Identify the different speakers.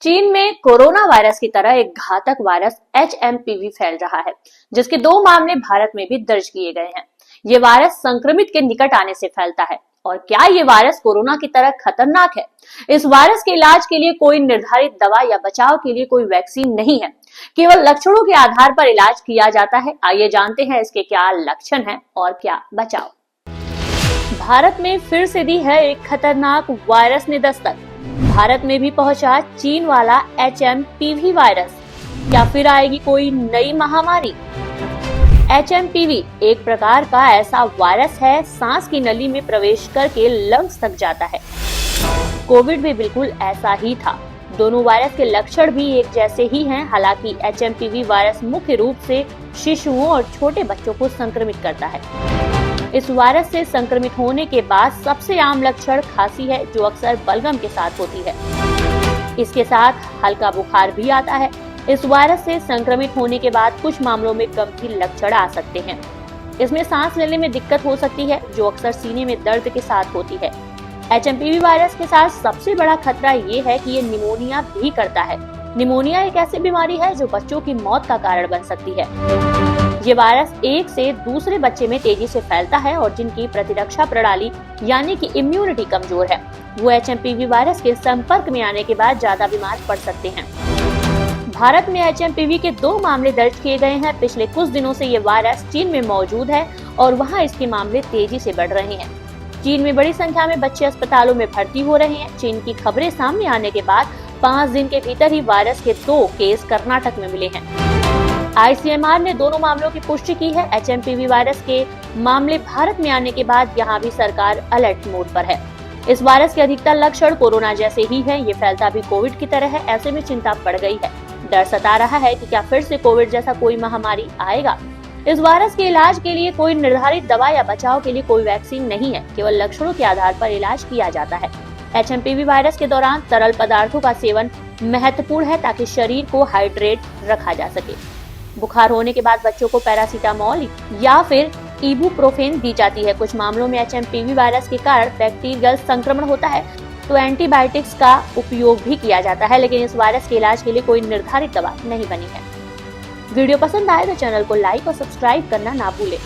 Speaker 1: चीन में corona virus की तरह एक घातक वायरस HMPV फैल रहा है, जिसके 2 मामले भारत में भी दर्ज किए गए हैं। ये वायरस संक्रमित के निकट आने से फैलता है। और क्या ये वायरस कोरोना की तरह खतरनाक है? इस वायरस के इलाज के लिए कोई निर्धारित दवा या बचाव के लिए कोई वैक्सीन नहीं है। केवल लक्षणों के आधार पर इलाज किया जाता है। आइए जानते हैं इसके क्या लक्षण हैं और क्या बचाव। भारत में फिर से दी है एक खतरनाक वायरस ने दस्तक। भारत में भी पहुंचा चीन वाला HMPV वायरस। क्या फिर आएगी कोई नई महामारी? HMPV एक प्रकार का ऐसा वायरस है, सांस की नली में प्रवेश करके लंग्स तक जाता है। कोविड भी बिल्कुल ऐसा ही था। दोनों वायरस के लक्षण भी एक जैसे ही हैं। हालांकि HMPV वायरस मुख्य रूप से शिशुओं और छोटे बच्चों को संक्रमित करता है। इस वायरस से संक्रमित होने के बाद सबसे आम लक्षण खांसी है, जो अक्सर बलगम के साथ होती है। इसके साथ हल्का बुखार भी आता है। इस वायरस से संक्रमित होने के बाद कुछ मामलों में गंभीर लक्षण आ सकते हैं। इसमें सांस लेने में दिक्कत हो सकती है, जो अक्सर सीने में दर्द के साथ होती है। HMPV वायरस के साथ सबसे बड़ा खतरा ये है कि ये निमोनिया भी करता है। निमोनिया एक ऐसी बीमारी है जो बच्चों की मौत का कारण बन सकती है। ये वायरस एक से दूसरे बच्चे में तेजी से फैलता है और जिनकी प्रतिरक्षा प्रणाली यानी कि इम्यूनिटी कमजोर है, वो HMPV वायरस के संपर्क में आने के बाद ज्यादा बीमार पड़ सकते हैं। भारत में HMPV के 2 मामले दर्ज किए गए हैं। पिछले कुछ दिनों से ये वायरस चीन में मौजूद है और वहाँ इसके मामले तेजी से बढ़ रहे हैं। चीन में बड़ी संख्या में बच्चे अस्पतालों में भर्ती हो रहे हैं। चीन की खबरें सामने आने के बाद 5 दिन के भीतर ही वायरस के 2 केस कर्नाटक में मिले हैं। ICMR ने दोनों मामलों की पुष्टि की है। HMPV वायरस के मामले भारत में आने के बाद यहाँ भी सरकार अलर्ट मोड पर है। इस वायरस के अधिकतर लक्षण कोरोना जैसे ही हैं। ये फैलता भी कोविड की तरह है। ऐसे में चिंता बढ़ गई है। डर सता रहा है कि क्या फिर से कोविड जैसा कोई महामारी आएगा। इस वायरस के इलाज के लिए कोई निर्धारित दवा या बचाव के लिए कोई वैक्सीन नहीं है। केवल लक्षणों के आधार पर इलाज किया जाता है। HMPV वायरस के दौरान तरल पदार्थों का सेवन महत्वपूर्ण है ताकि शरीर को हाइड्रेट रखा जा सके। बुखार होने के बाद बच्चों को पैरासीटामोल या फिर इबुप्रोफेन दी जाती है। कुछ मामलों में HMPV वायरस के कारण बैक्टीरियल संक्रमण होता है तो एंटीबायोटिक्स का उपयोग भी किया जाता है, लेकिन इस वायरस के इलाज के लिए कोई निर्धारित दवा नहीं बनी है। वीडियो पसंद आए तो चैनल को लाइक और सब्सक्राइब करना ना भूलें।